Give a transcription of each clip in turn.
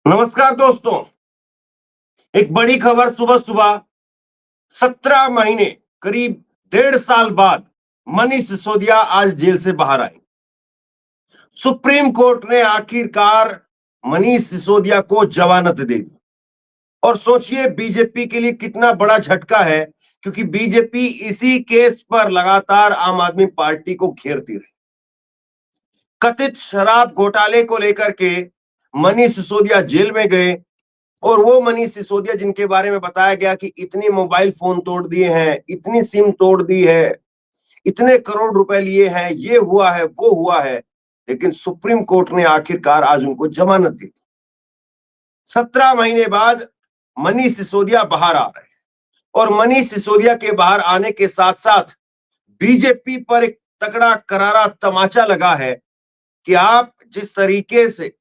नमस्कार दोस्तों। एक बड़ी खबर सुबह सुबह 17 महीने करीब 1.5 साल बाद मनीष सिसोदिया आज जेल से बाहर आए। सुप्रीम कोर्ट ने आखिरकार मनीष सिसोदिया को जमानत दे दी और सोचिए बीजेपी के लिए कितना बड़ा झटका है, क्योंकि बीजेपी इसी केस पर लगातार आम आदमी पार्टी को घेरती रही। कथित शराब घोटाले को लेकर के मनीष सिसोदिया जेल में गए और वो मनीष सिसोदिया जिनके बारे में बताया गया कि इतने मोबाइल फोन तोड़ दिए हैं, इतनी सिम तोड़ दी है, इतने करोड़ रुपए लिए हैं, ये हुआ है, वो हुआ है, लेकिन सुप्रीम कोर्ट ने आखिरकार आज उनको जमानत दी। 17 महीने बाद मनीष सिसोदिया बाहर आ रहे हैं और मनीष सिसोदिया के बाहर आने के साथ साथ बीजेपी पर एक तगड़ा करारा तमाचा लगा है कि आप जिस तरीके से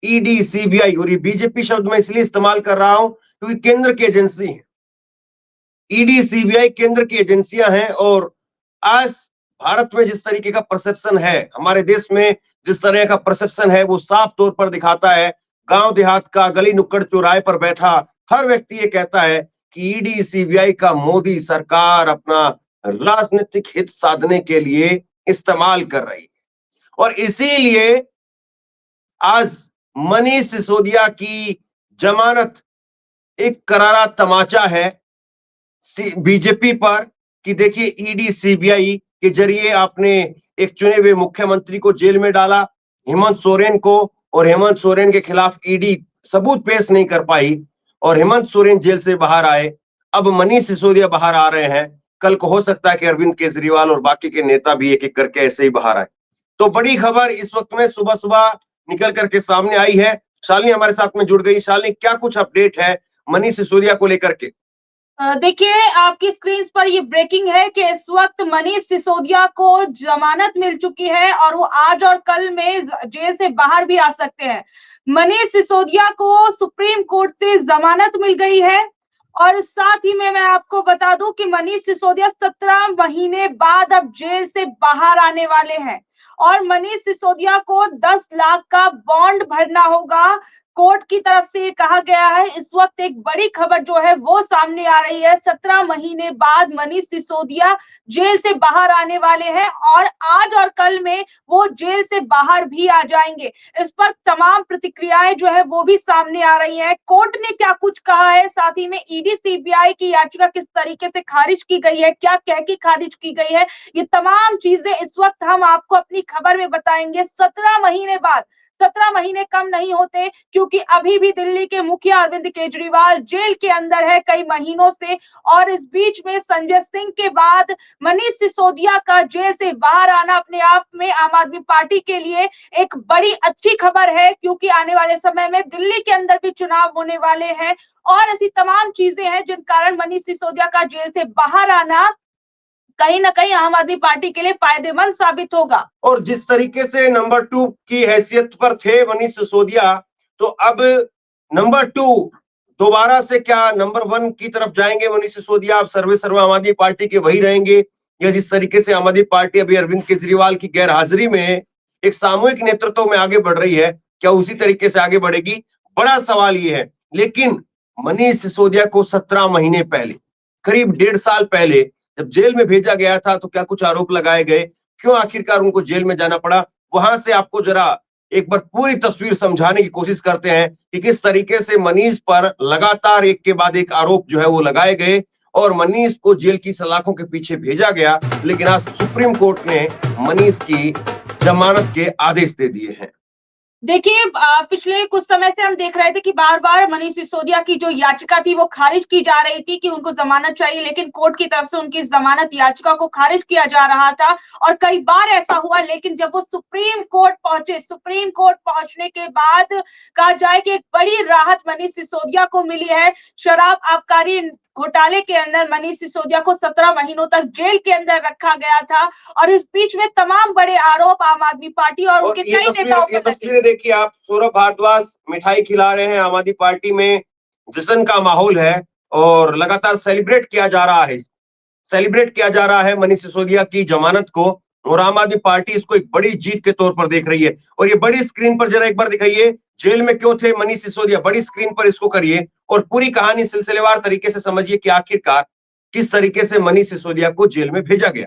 ईडी, सीबीआई, और ये बीजेपी शब्द मैं इसलिए इस्तेमाल कर रहा हूं क्योंकि केंद्र की एजेंसी है। ईडी, सीबीआई केंद्र की एजेंसियां हैं और आज भारत में जिस तरीके का परसेप्शन है, हमारे देश में जिस तरह का परसेप्शन है, वो साफ तौर पर दिखाता है। गांव देहात का, गली नुक्कड़ चौराहे पर बैठा हर व्यक्ति ये कहता है कि ईडी, सीबीआई का मोदी सरकार अपना राजनीतिक हित साधने के लिए इस्तेमाल कर रही है और इसीलिए आज मनीष सिसोदिया की जमानत एक करारा तमाचा है बीजेपी पर कि देखिए ईडी, सीबीआई के जरिए आपने एक चुने हुए मुख्यमंत्री को जेल में डाला, हेमंत सोरेन को, और हेमंत सोरेन के खिलाफ ईडी सबूत पेश नहीं कर पाई और हेमंत सोरेन जेल से बाहर आए। अब मनीष सिसोदिया बाहर आ रहे हैं। कल को हो सकता है कि अरविंद केजरीवाल और बाकी के नेता भी एक एक करके ऐसे ही बाहर आए। तो बड़ी खबर इस वक्त में सुबह सुबह निकल करके सामने आई है। शालिनी हमारे साथ में जुड़ गई। शालिनी, क्या कुछ अपडेट है मनीष सिसोदिया को लेकर के? देखिए, आपकी स्क्रीन पर ये ब्रेकिंग है कि इस वक्त मनीष सिसोदिया को जमानत मिल चुकी है और वो आज और कल में जेल से बाहर भी आ सकते हैं। मनीष सिसोदिया को सुप्रीम कोर्ट से जमानत मिल गई है और साथ ही में मैं आपको बता दूं कि मनीष सिसोदिया 17 महीने बाद अब जेल से बाहर आने वाले हैं और मनीष सिसोदिया को 10 लाख का बॉन्ड भरना होगा। कोर्ट की तरफ से ये कहा गया है। इस वक्त एक बड़ी खबर जो है वो सामने आ रही है। 17 महीने बाद मनीष सिसोदिया जेल से बाहर आने वाले हैं और आज और कल में वो जेल से बाहर भी आ जाएंगे। इस पर तमाम प्रतिक्रियाएं जो है वो भी सामने आ रही हैं। कोर्ट ने क्या कुछ कहा है, साथ ही में ईडी, सीबीआई की याचिका किस तरीके से खारिज की गई है, क्या कह के खारिज की गई है, ये तमाम चीजें इस वक्त हम आपको अपनी खबर में बताएंगे। 17 महीने बाद, 17 महीने कम नहीं होते, क्योंकि अभी भी दिल्ली के मुखिया अरविंद केजरीवाल जेल के अंदर है कई महीनों से और इस बीच में संजय सिंह के बाद मनीष सिसोदिया का जेल से बाहर आना अपने आप में आम आदमी पार्टी के लिए एक बड़ी अच्छी खबर है, क्योंकि आने वाले समय में दिल्ली के अंदर भी चुनाव होने वाले हैं और ऐसी तमाम चीजें हैं जिन कारण मनीष सिसोदिया का जेल से बाहर आना कहीं ना कहीं आम आदमी पार्टी के लिए फायदेमंद साबित होगा। और जिस तरीके से नंबर 2 की हैसियत पर थे मनीष सिसोदिया, तो अब नंबर 2 दोबारा से क्या नंबर 1 की तरफ जाएंगे मनीष सिसोदिया? अब सर्वे सर्वा आम आदमी पार्टी के वही रहेंगे, या जिस तरीके से आम आदमी पार्टी अभी अरविंद केजरीवाल की गैर हाजिरी में एक सामूहिक नेतृत्व में आगे बढ़ रही है, क्या उसी तरीके से आगे बढ़ेगी? बड़ा सवाल ये है। लेकिन मनीष सिसोदिया को 17 महीने पहले, करीब 1.5 साल पहले जब जेल में भेजा गया था, तो क्या कुछ आरोप लगाए गए? क्यों आखिरकार उनको जेल में जाना पड़ा? वहां से आपको जरा एक बार पूरी तस्वीर समझाने की कोशिश करते हैं कि किस तरीके से मनीष पर लगातार एक के बाद एक आरोप जो है वो लगाए गए और मनीष को जेल की सलाखों के पीछे भेजा गया। लेकिन आज सुप्रीम कोर्ट ने मनीष की जमानत के आदेश दे दिए हैं। देखिए, पिछले कुछ समय से हम देख रहे थे कि बार-बार मनीष सिसोदिया की जो याचिका थी वो खारिज की जा रही थी कि उनको जमानत चाहिए, लेकिन कोर्ट की तरफ से उनकी जमानत याचिका को खारिज किया जा रहा था और कई बार ऐसा हुआ। लेकिन जब वो सुप्रीम कोर्ट पहुंचे, सुप्रीम कोर्ट पहुंचने के बाद कहा जाए कि एक बड़ी राहत मनीष सिसोदिया को मिली है। शराब आबकारी घोटाले के अंदर मनीष सिसोदिया को 17 महीनों तक जेल के अंदर रखा गया था और इस बीच में तमाम बड़े आरोप आम आदमी पार्टी और उनके कई नेताओं ये तस्वीरें देखिए आप, सौरभ भारद्वाज मिठाई खिला रहे हैं। आम आदमी पार्टी में जश्न का माहौल है और लगातार सेलिब्रेट किया जा रहा है मनीष सिसोदिया की जमानत को। और आम आदमी पार्टी इसको एक बड़ी जीत के तौर पर देख रही है। और ये बड़ी स्क्रीन पर जरा एक बार दिखाइए, जेल में क्यों थे मनीष सिसोदिया, बड़ी स्क्रीन पर इसको करिए और पूरी कहानी सिलसिलेवार तरीके से समझिए कि आखिरकार किस तरीके से मनीष सिसोदिया को जेल में भेजा गया।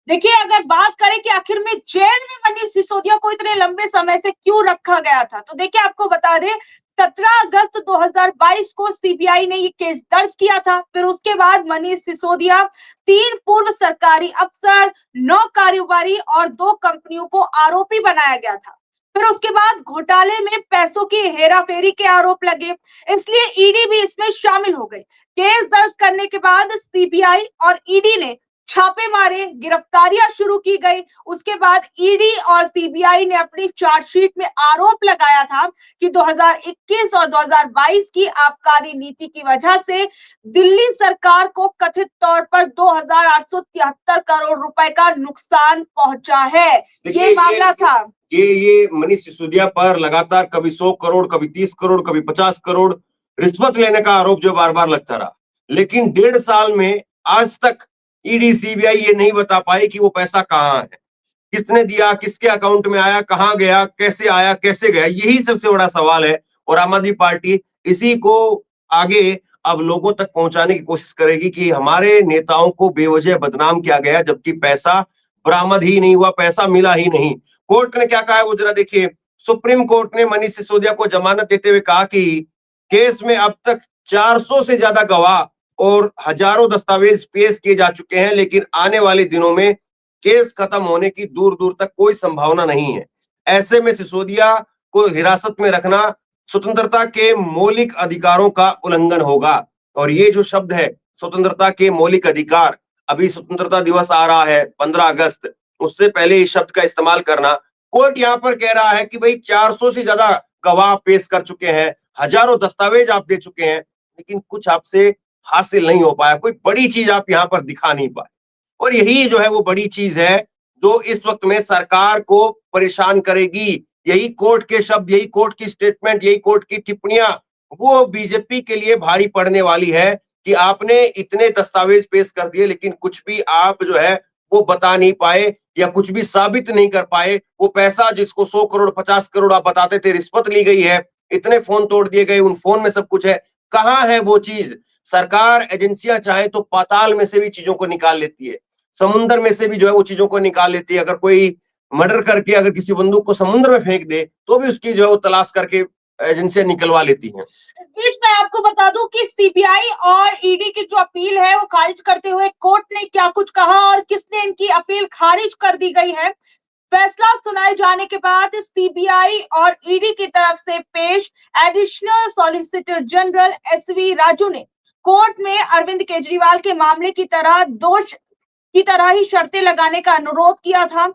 देखिए, अगर बात करें कि आखिर में जेल में मनीष सिसोदिया को इतने लंबे समय से क्यों रखा गया था, तो देखिए आपको बता दें 17 अगस्त 2022 को सीबीआई ने ये केस दर्ज किया था। फिर उसके बाद मनीष सिसोदिया 3 पूर्व सरकारी अफसर, 9 कारोबारी और 2 कंपनियों को आरोपी बनाया गया था। फिर उसके बाद घोटाले में पैसों की हेराफेरी के आरोप लगे, इसलिए ईडी भी इसमें शामिल हो गई। केस दर्ज करने के बाद सीबीआई और ईडी ने छापे मारे, गिरफ्तारियां शुरू की गई। उसके बाद ईडी और सीबीआई ने अपनी चार्जशीट में आरोप लगाया था कि 2021 और 2022 की आबकारी नीति की वजह से दिल्ली सरकार को कथित तौर पर 2,873 करोड़ रुपए का नुकसान पहुंचा है। ये मामला था। ये मनीष सिसोदिया पर लगातार कभी 100 करोड़, कभी 30 करोड़, कभी 50 करोड़ रिश्वत लेने का आरोप जो बार बार लगता रहा, लेकिन 1.5 साल में आज तक ईडी सीबीआई ये नहीं बता पाई कि वो पैसा कहाँ है, किसने दिया, किसके अकाउंट में आया, कहाँ गया, कैसे गया, यही सबसे बड़ा सवाल है। और आम आदमी पार्टी इसी को आगे अब लोगों तक पहुंचाने की कोशिश करेगी कि हमारे नेताओं को बेवजह बदनाम किया गया, जबकि पैसा बरामद ही नहीं हुआ, पैसा मिला ही नहीं। कोर्ट ने क्या कहा है वो जरा देखिए। सुप्रीम कोर्ट ने मनीष सिसोदिया को जमानत देते हुए कहा कि केस में अब तक 400 से ज्यादा गवाह और हजारों दस्तावेज पेश किए जा चुके हैं, लेकिन आने वाले दिनों में केस खत्म होने की दूर दूर तक कोई संभावना नहीं है। ऐसे में सिसोदिया को हिरासत में रखना स्वतंत्रता के मौलिक अधिकारों का उल्लंघन होगा। और ये जो शब्द है स्वतंत्रता के मौलिक अधिकार, अभी स्वतंत्रता दिवस आ रहा है 15 अगस्त, उससे पहले इस शब्द का इस्तेमाल करना, कोर्ट यहाँ पर कह रहा है कि भाई 400 से ज्यादा गवाह पेश कर चुके हैं, हजारों दस्तावेज आप दे चुके हैं, लेकिन कुछ आपसे हासिल नहीं हो पाया, कोई बड़ी चीज आप यहाँ पर दिखा नहीं पाए। और यही जो है वो बड़ी चीज है जो इस वक्त में सरकार को परेशान करेगी। यही कोर्ट के शब्द, यही कोर्ट की स्टेटमेंट, यही कोर्ट की टिप्पणियां वो बीजेपी के लिए भारी पड़ने वाली है कि आपने इतने दस्तावेज पेश कर दिए, लेकिन कुछ भी आप जो है वो बता नहीं पाए या कुछ भी साबित नहीं कर पाए। वो पैसा जिसको 100 करोड़ 50 करोड़ आप बताते थे रिश्वत ली गई है, इतने फोन तोड़ दिए गए, उन फोन में सब कुछ है, कहाँ है वो चीज? सरकार एजेंसियां चाहे तो पाताल में से भी चीजों को निकाल लेती है, समुद्र में से भी जो है वो चीजों को निकाल लेती है। अगर कोई मर्डर करके अगर किसी बंदूक को समुद्र में फेंक दे तो भी उसकी जो है वो तलाश करके एजेंसियां निकलवा लेती हैं। इस बीच मैं आपको बता दूं कि सीबीआई और ईडी की जो अपील है वो खारिज करते हुए कोर्ट ने क्या कुछ कहा और किसने इनकी अपील खारिज कर दी गई है। फैसला सुनाए जाने के बाद सीबीआई और ईडी की तरफ से पेश additional solicitor general SV Raju ने कोर्ट में अरविंद केजरीवाल के मामले की तरह ही शर्तें लगाने का अनुरोध किया था।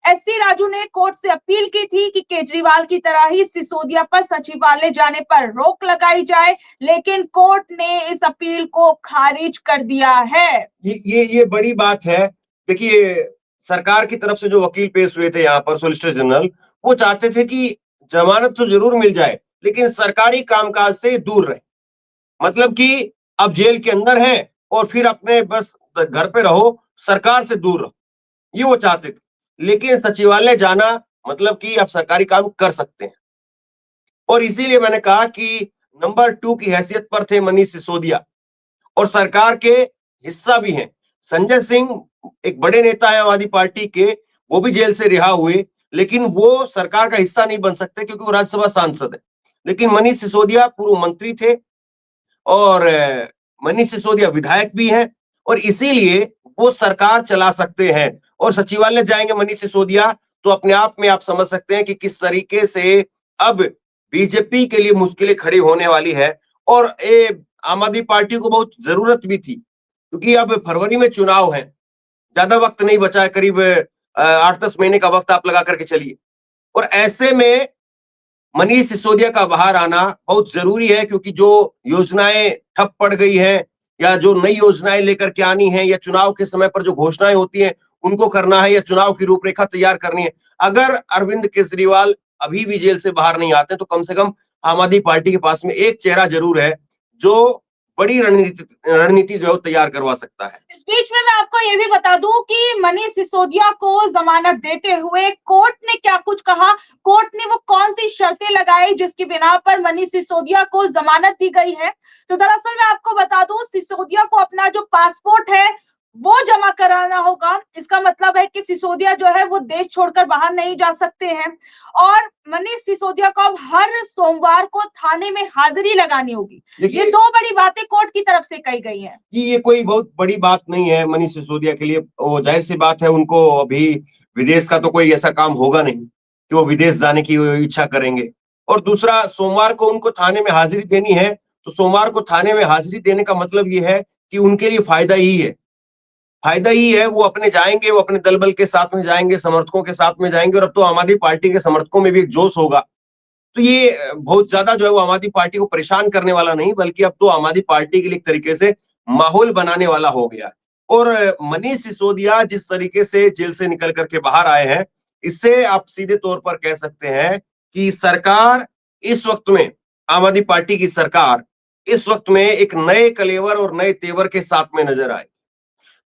एससी राजू ने कोर्ट से अपील की थी कि केजरीवाल की तरह ही सिसोदिया पर सचिवालय जाने पर रोक लगाई जाए, लेकिन कोर्ट ने इस अपील को खारिज कर दिया है। ये बड़ी बात है। देखिए, सरकार की तरफ से जो वकील पेश हुए थे यहाँ पर सोलिसिटर जनरल, वो चाहते थे कि जमानत तो जरूर मिल जाए लेकिन सरकारी कामकाज से दूर रहे, मतलब कि अब जेल के अंदर है और फिर अपने बस घर पे रहो, सरकार से दूर रहो, ये वो चाहते थे। लेकिन सचिवालय जाना मतलब कि आप सरकारी काम कर सकते हैं। और इसीलिए मैंने कहा कि नंबर 2 की हैसियत पर थे मनीष सिसोदिया और सरकार के हिस्सा भी हैं। संजय सिंह एक बड़े नेता है आम आदमी पार्टी के, वो भी जेल से रिहा हुए, लेकिन वो सरकार का हिस्सा नहीं बन सकते क्योंकि वो राज्यसभा सांसद है। लेकिन मनीष सिसोदिया पूर्व मंत्री थे और मनीष सिसोदिया विधायक भी हैं और इसीलिए वो सरकार चला सकते हैं। और सचिवालय जाएंगे मनीष सिसोदिया तो अपने आप में आप समझ सकते हैं कि किस तरीके से अब बीजेपी के लिए मुश्किलें खड़ी होने वाली है। और आम आदमी पार्टी को बहुत जरूरत भी थी क्योंकि अब फरवरी में चुनाव है, ज्यादा वक्त नहीं बचा है, करीब 8-10 महीने का वक्त आप लगा करके चलिए। और ऐसे में मनीष सिसोदिया का बाहर आना बहुत जरूरी है क्योंकि जो योजनाएं ठप पड़ गई हैं या जो नई योजनाएं लेकर के आनी है या चुनाव के समय पर जो घोषणाएं होती हैं उनको करना है या चुनाव की रूपरेखा तैयार करनी है। अगर अरविंद केजरीवाल अभी भी जेल से बाहर नहीं आते तो कम से कम आम आदमी पार्टी के पास में एक चेहरा जरूर है जो बड़ी रणनीति जो है वो तैयार करवा सकता है। इस बीच में मैं आपको ये भी बता दूं कि मनीष सिसोदिया को जमानत देते हुए कोर्ट ने क्या कुछ कहा, कोर्ट ने वो कौन सी शर्तें लगाई जिसकी बिना पर मनीष सिसोदिया को जमानत दी गई है। तो दरअसल मैं आपको बता दूं, सिसोदिया को अपना जो पासपोर्ट है वो जमा कराना होगा। इसका मतलब है कि सिसोदिया जो है वो देश छोड़कर बाहर नहीं जा सकते हैं और मनीष सिसोदिया को अब हर सोमवार को थाने में हाजिरी लगानी होगी। ये दो बड़ी बातें कोर्ट की तरफ से कही गई हैं। ये कोई बहुत बड़ी बात नहीं है मनीष सिसोदिया के लिए। वो जाहिर सी बात है, उनको अभी विदेश का तो कोई ऐसा काम होगा नहीं कि वो विदेश जाने की इच्छा करेंगे। और दूसरा, सोमवार को उनको थाने में हाजिरी देनी है, तो सोमवार को थाने में हाजिरी देने का मतलब ये है कि उनके लिए फायदा ही है। फायदा ही है, वो अपने जाएंगे, वो अपने दल बल के साथ में जाएंगे, समर्थकों के साथ में जाएंगे और अब तो आम आदमी पार्टी के समर्थकों में भी एक जोश होगा। तो ये बहुत ज्यादा जो है वो आम आदमी पार्टी को परेशान करने वाला नहीं, बल्कि अब तो आम आदमी पार्टी के लिए एक तरीके से माहौल बनाने वाला हो गया है। और मनीष सिसोदिया जिस तरीके से जेल से निकल करके बाहर आए हैं, इससे आप सीधे तौर पर कह सकते हैं कि सरकार इस वक्त में, आम आदमी पार्टी की सरकार इस वक्त में एक नए कलेवर और नए तेवर के साथ में नजर आए।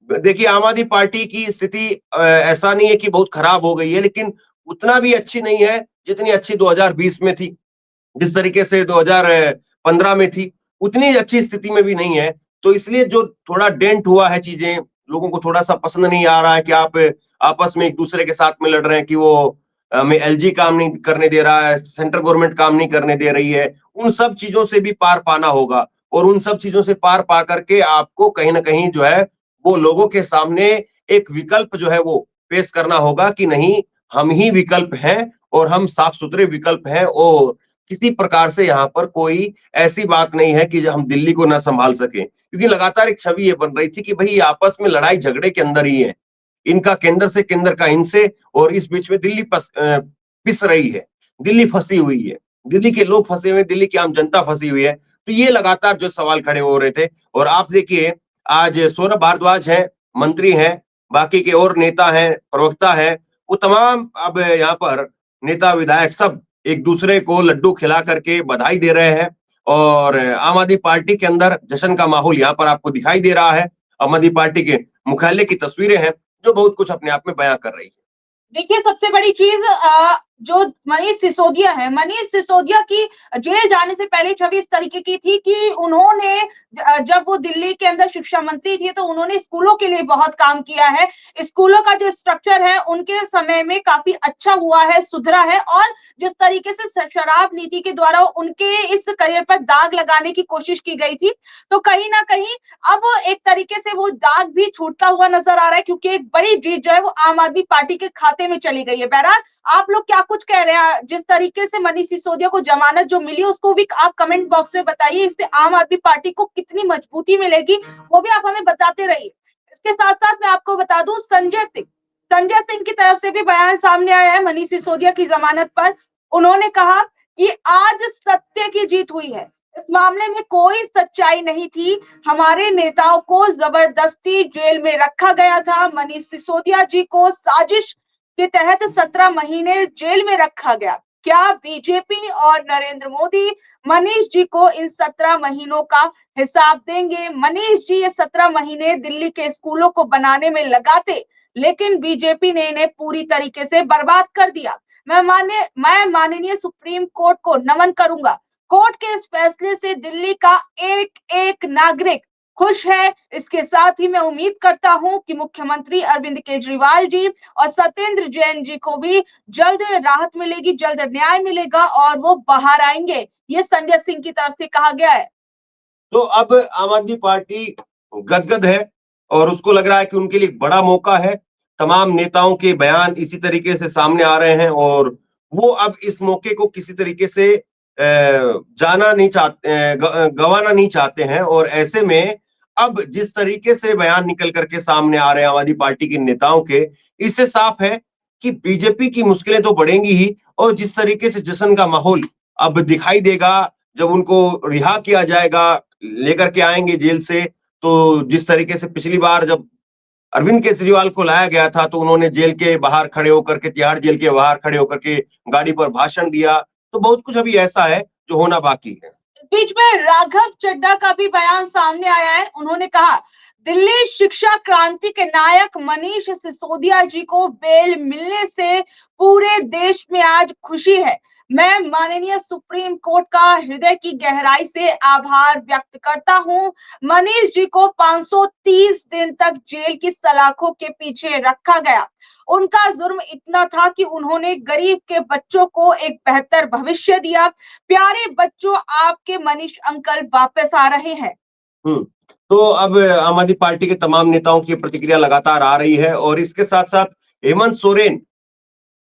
देखिए, आम आदमी पार्टी की स्थिति ऐसा नहीं है कि बहुत खराब हो गई है, लेकिन उतना भी अच्छी नहीं है जितनी अच्छी 2020 में थी, जिस तरीके से 2015 में थी, उतनी अच्छी स्थिति में भी नहीं है। तो इसलिए जो थोड़ा डेंट हुआ है चीजें, लोगों को थोड़ा सा पसंद नहीं आ रहा है कि आप आपस में एक दूसरे के साथ में लड़ रहे हैं, कि वो हमें एलजी काम नहीं करने दे रहा है, सेंट्रल गवर्नमेंट काम नहीं करने दे रही है। उन सब चीजों से भी पार पाना होगा और उन सब चीजों से पार पा करके आपको कहीं ना कहीं जो है वो लोगों के सामने एक विकल्प जो है वो पेश करना होगा कि नहीं, हम ही विकल्प हैं और हम साफ सुथरे विकल्प हैं और किसी प्रकार से यहाँ पर कोई ऐसी बात नहीं है कि हम दिल्ली को ना संभाल सके। क्योंकि लगातार एक छवि ये बन रही थी कि भाई आपस में लड़ाई झगड़े के अंदर ही है, इनका केंद्र से केंद्र का इनसे, और इस बीच में दिल्ली पिस रही है, दिल्ली फंसी हुई है, दिल्ली के लोग फंसे हुए, दिल्ली की आम जनता फंसी हुई है। तो ये लगातार जो सवाल खड़े हो रहे थे। और आप देखिए, आज सौरभ भारद्वाज हैं, मंत्री हैं, बाकी के और नेता हैं, प्रवक्ता हैं, वो तमाम अब यहाँ पर नेता विधायक सब एक दूसरे को लड्डू खिला करके बधाई दे रहे हैं और आम आदमी पार्टी के अंदर जश्न का माहौल यहाँ पर आपको दिखाई दे रहा है। आम आदमी पार्टी के मुख्यालय की तस्वीरें हैं जो बहुत कुछ अपने आप में बयां कर रही है। देखिए, सबसे बड़ी चीज जो मनीष सिसोदिया है, मनीष सिसोदिया की जेल जाने से पहले छवि इस तरीके की थी कि उन्होंने जब वो दिल्ली के अंदर शिक्षा मंत्री थे तो उन्होंने स्कूलों के लिए बहुत काम किया है। स्कूलों का जो स्ट्रक्चर है उनके समय में काफी अच्छा हुआ है, सुधरा है और जिस तरीके से शराब नीति के द्वारा उनके इस करियर पर दाग लगाने की कोशिश की गई थी, तो कहीं ना कहीं अब एक तरीके से वो दाग भी छूटता हुआ नजर आ रहा है, क्योंकि एक बड़ी जीत जो है वो आम आदमी पार्टी के खाते में चली गई है। बहरहाल, आप लोग क्या कुछ कह रहे हैं? जिस तरीके से मनीष सिसोदिया को जमानत जो मिली उसको भी आप कमेंट बॉक्स में बताइए। इससे आम आदमी पार्टी को कितनी मजबूती मिलेगी वो भी आप हमें बताते रहिए। इसके साथ साथ मैं आपको बता दूं, संजय सिंह की तरफ से भी बयान सामने आया है मनीष सिसोदिया की जमानत पर। उन्होंने कहा कि आज सत्य की जीत हुई है, इस मामले में कोई सच्चाई नहीं थी, हमारे नेताओं को जबरदस्ती जेल में रखा गया था। मनीष सिसोदिया जी को साजिश के तहत 17 महीने जेल में रखा गया। क्या बीजेपी और नरेंद्र मोदी मनीष जी को इन 17 महीनों का हिसाब देंगे? मनीष जी ये 17 महीने दिल्ली के स्कूलों को बनाने में लगाते, लेकिन बीजेपी ने इन्हें पूरी तरीके से बर्बाद कर दिया। मैं माननीय सुप्रीम कोर्ट को नमन करूंगा। कोर्ट के इस फैसले से दिल्ली का एक एक नागरिक खुश है। इसके साथ ही मैं उम्मीद करता हूं कि मुख्यमंत्री अरविंद केजरीवाल जी और सत्येंद्र जैन जी को भी जल्द राहत मिलेगी, जल्द न्याय मिलेगा और वो बाहर आएंगे। ये संजय सिंह की तरफ से कहा गया है। तो अब आम आदमी पार्टी गदगद है और उसको लग रहा है कि उनके लिए एक बड़ा मौका है। तमाम नेताओं के बयान इसी तरीके से सामने आ रहे हैं और वो अब इस मौके को किसी तरीके से जाना नहीं चाहते, गंवाना नहीं चाहते हैं। और ऐसे में अब जिस तरीके से बयान निकल करके सामने आ रहे हैं आम आदमी पार्टी के नेताओं के, इससे साफ है कि बीजेपी की मुश्किलें तो बढ़ेंगी ही। और जिस तरीके से जश्न का माहौल अब दिखाई देगा जब उनको रिहा किया जाएगा, लेकर के आएंगे जेल से, तो जिस तरीके से पिछली बार जब अरविंद केजरीवाल को लाया गया था तो उन्होंने जेल के बाहर खड़े होकर के, तिहाड़ जेल के बाहर खड़े होकर के गाड़ी पर भाषण दिया। तो बहुत कुछ अभी ऐसा है जो होना बाकी है। इस बीच में राघव चड्ढा का भी बयान सामने आया है। उन्होंने कहा, दिल्ली शिक्षा क्रांति के नायक मनीष सिसोदिया जी को बेल मिलने से पूरे देश में आज खुशी है। मैं माननीय सुप्रीम कोर्ट का हृदय की गहराई से आभार व्यक्त करता हूं। मनीष जी को 530 दिन तक जेल की सलाखों के पीछे रखा गया। उनका जुर्म इतना था कि उन्होंने गरीब के बच्चों को एक बेहतर भविष्य दिया। प्यारे बच्चों, आपके मनीष अंकल वापस आ रहे हैं। तो अब आम आदमी पार्टी के तमाम नेताओं की प्रतिक्रिया लगातार आ रही है और इसके साथ साथ हेमंत सोरेन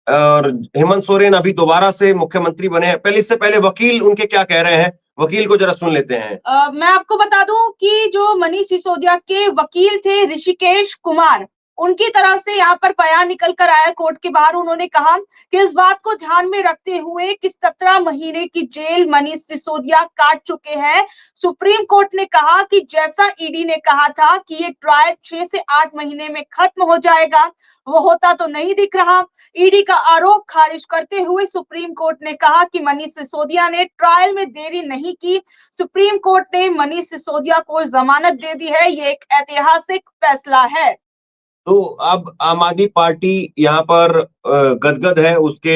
और हेमंत सोरेन अभी दोबारा से मुख्यमंत्री बने हैं। पहले इससे पहले वकील उनके क्या कह रहे हैं, वकील को जरा सुन लेते हैं। मैं आपको बता दूं कि जो मनीष सिसोदिया के वकील थे ऋषिकेश कुमार, उनकी तरफ से यहाँ पर बयान निकल कर आया कोर्ट के बाहर। उन्होंने कहा कि इस बात को ध्यान में रखते हुए कि 17 महीने की जेल मनीष सिसोदिया काट चुके हैं, सुप्रीम कोर्ट ने कहा कि जैसा ईडी ने कहा था कि ये ट्रायल 6 से 8 महीने में खत्म हो जाएगा, वो होता तो नहीं दिख रहा। ईडी का आरोप खारिज करते हुए सुप्रीम कोर्ट ने कहा कि मनीष सिसोदिया ने ट्रायल में देरी नहीं की। सुप्रीम कोर्ट ने मनीष सिसोदिया को जमानत दे दी है। ये एक ऐतिहासिक फैसला है। तो अब आम आदमी पार्टी यहाँ पर गदगद है, उसके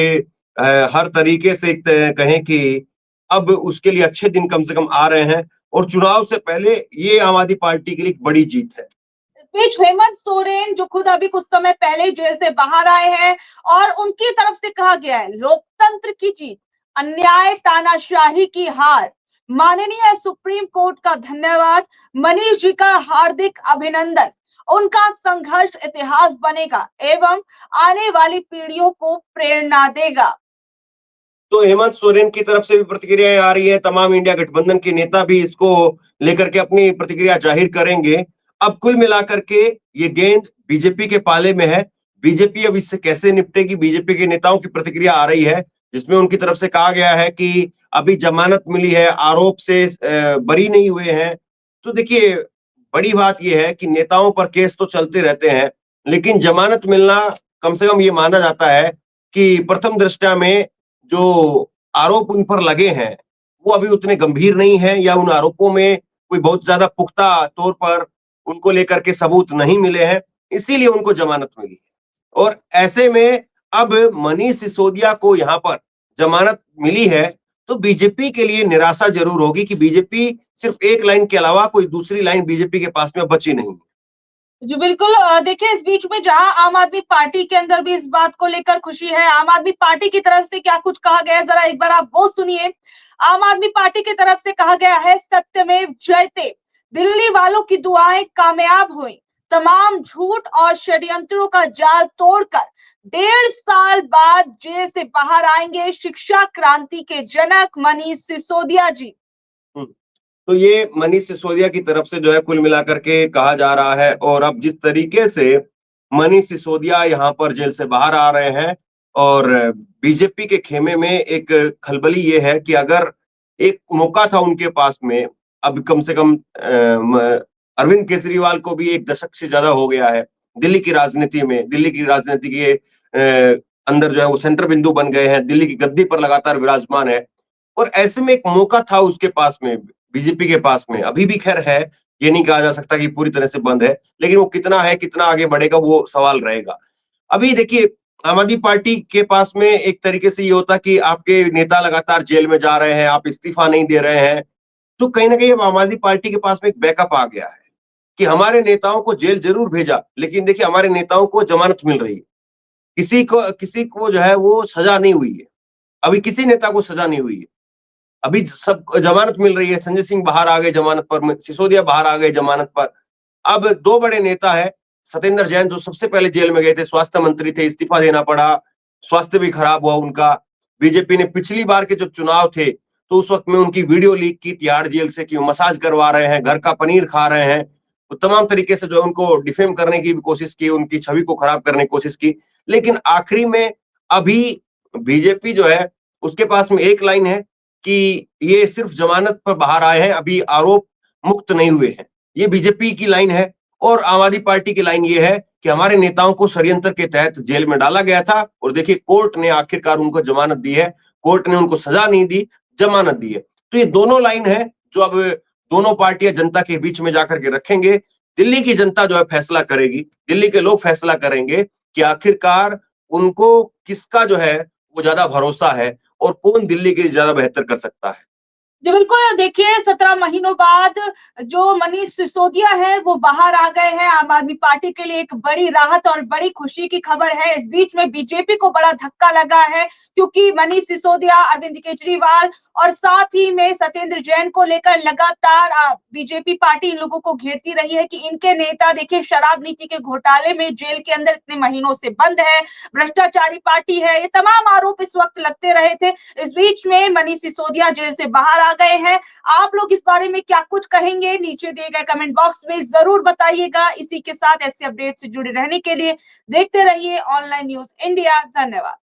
हर तरीके से कहें कि अब उसके लिए अच्छे दिन कम से कम आ रहे हैं और चुनाव से पहले ये आम आदमी पार्टी के लिए एक बड़ी जीत है। इस बीच हेमंत सोरेन जो खुद अभी कुछ समय पहले जेल से बाहर आए हैं और उनकी तरफ से कहा गया है, लोकतंत्र की जीत, अन्याय तानाशाही की हार। माननीय सुप्रीम कोर्ट का धन्यवाद, मनीष जी का हार्दिक अभिनंदन। उनका संघर्ष इतिहास बनेगा एवं आने वाली पीढ़ियों को प्रेरणा देगा। तो हेमंत सोरेन की तरफ से भी प्रतिक्रियाएं आ रही है। तमाम इंडिया गठबंधन के नेता भी इसको लेकर के अपनी प्रतिक्रिया जाहिर करेंगे। अब कुल मिलाकर के ये गेंद बीजेपी के पाले में है। बीजेपी अब इससे कैसे निपटेगी, बीजेपी के नेताओं की प्रतिक्रिया आ रही है जिसमें उनकी तरफ से कहा गया है कि अभी जमानत मिली है, आरोप से बरी नहीं हुए हैं। तो देखिए, बड़ी बात यह है कि नेताओं पर केस तो चलते रहते हैं, लेकिन जमानत मिलना कम से कम ये माना जाता है कि प्रथम दृष्टया में जो आरोप उन पर लगे हैं वो अभी उतने गंभीर नहीं है या उन आरोपों में कोई बहुत ज्यादा पुख्ता तौर पर उनको लेकर के सबूत नहीं मिले हैं, इसीलिए उनको जमानत मिली है। और ऐसे में अब मनीष सिसोदिया को यहाँ पर जमानत मिली है तो बीजेपी के लिए निराशा जरूर होगी कि बीजेपी सिर्फ एक लाइन के अलावा कोई दूसरी लाइन बीजेपी के पास में बची नहीं। जी बिल्कुल। देखिए, इस बीच में जहां आम आदमी पार्टी के अंदर भी इस बात को लेकर खुशी है, आम आदमी पार्टी की तरफ से क्या कुछ कहा गया है, जरा एक बार आप वो सुनिए। आम आदमी पार्टी की तरफ से कहा गया है, सत्यमेव जयते, दिल्ली वालों की दुआएं कामयाब हुई, तमाम झूठ और षड्यंत्रों का जाल तोड़कर 1.5 साल बाद जेल से बाहर आएंगे शिक्षा क्रांति के जनक मनीष सिसोदिया जी। तो ये मनीष सिसोदिया की तरफ से जो है कुल मिलाकर के कहा जा रहा है। और अब जिस तरीके से मनीष सिसोदिया यहाँ पर जेल से बाहर आ रहे हैं और बीजेपी के खेमे में एक खलबली ये है कि अगर एक मौका था उनके पास में, अब कम से कम अरविंद केजरीवाल को भी 1 दशक से ज्यादा हो गया है दिल्ली की राजनीति में, दिल्ली की राजनीति के अंदर जो है वो सेंटर बिंदु बन गए हैं, दिल्ली की गद्दी पर लगातार विराजमान है। और ऐसे में एक मौका था उसके पास में, बीजेपी के पास में, अभी भी खैर है, ये नहीं कहा जा सकता कि पूरी तरह से बंद है, लेकिन वो कितना है, कितना आगे बढ़ेगा, वो सवाल रहेगा। अभी देखिए, आम आदमी पार्टी के पास में एक तरीके से ये होता कि आपके नेता लगातार जेल में जा रहे हैं, आप इस्तीफा नहीं दे रहे हैं, तो कहीं ना कहीं आम आदमी पार्टी के पास में एक बैकअप आ गया है कि हमारे नेताओं को जेल जरूर भेजा, लेकिन देखिए हमारे नेताओं को जमानत मिल रही है, किसी को जो है वो सजा नहीं हुई है, अभी किसी नेता को सजा नहीं हुई है, अभी सब जमानत मिल रही है। संजय सिंह बाहर आ गए जमानत पर, सिसोदिया बाहर आ गए जमानत पर। अब 2 बड़े नेता है, सत्येंद्र जैन जो सबसे पहले जेल में गए थे, स्वास्थ्य मंत्री थे, इस्तीफा देना पड़ा, स्वास्थ्य भी खराब हुआ उनका। बीजेपी ने पिछली बार के जो चुनाव थे तो उस वक्त में उनकी वीडियो लीक की तिहाड़ जेल से कि वो मसाज करवा रहे हैं, घर का पनीर खा रहे हैं, तो तमाम तरीके से जो उनको डिफेम करने की भी कोशिश की, उनकी छवि को खराब करने की कोशिश की। लेकिन आखिरी में अभी बीजेपी जो है उसके पास में एक लाइन है कि ये सिर्फ जमानत पर बाहर आए हैं, अभी आरोप मुक्त नहीं हुए हैं, ये बीजेपी की लाइन है। और आम आदमी पार्टी की लाइन ये है कि हमारे नेताओं को षड्यंत्र के तहत जेल में डाला गया था और देखिए कोर्ट ने आखिरकार उनको जमानत दी है, कोर्ट ने उनको सजा नहीं दी, जमानत दी है। तो ये दोनों लाइन है जो अब दोनों पार्टियां जनता के बीच में जाकर के रखेंगे। दिल्ली की जनता जो है फैसला करेगी, दिल्ली के लोग फैसला करेंगे कि आखिरकार उनको किसका जो है वो ज्यादा भरोसा है और कौन दिल्ली के लिए ज्यादा बेहतर कर सकता है। जी, बिल्कुल देखिए 17 महीनों बाद जो मनीष सिसोदिया है वो बाहर आ गए हैं। आम आदमी पार्टी के लिए एक बड़ी राहत और बड़ी खुशी की खबर है। इस बीच में बीजेपी को बड़ा धक्का लगा है क्योंकि मनीष सिसोदिया, अरविंद केजरीवाल और साथ ही में सत्येंद्र जैन को लेकर लगातार बीजेपी पार्टी इन लोगों को घेरती रही है कि इनके नेता देखिए शराब नीति के घोटाले में जेल के अंदर इतने महीनों से बंद है, भ्रष्टाचारी पार्टी है। ये तमाम आरोप इस वक्त लगते रहे थे। इस बीच में मनीष सिसोदिया जेल से बाहर आ गए हैं। आप लोग इस बारे में क्या कुछ कहेंगे? नीचे दिए गए कमेंट बॉक्स में जरूर बताइएगा। इसी के साथ ऐसे अपडेट से जुड़े रहने के लिए देखते रहिए ऑनलाइन न्यूज़ इंडिया। धन्यवाद।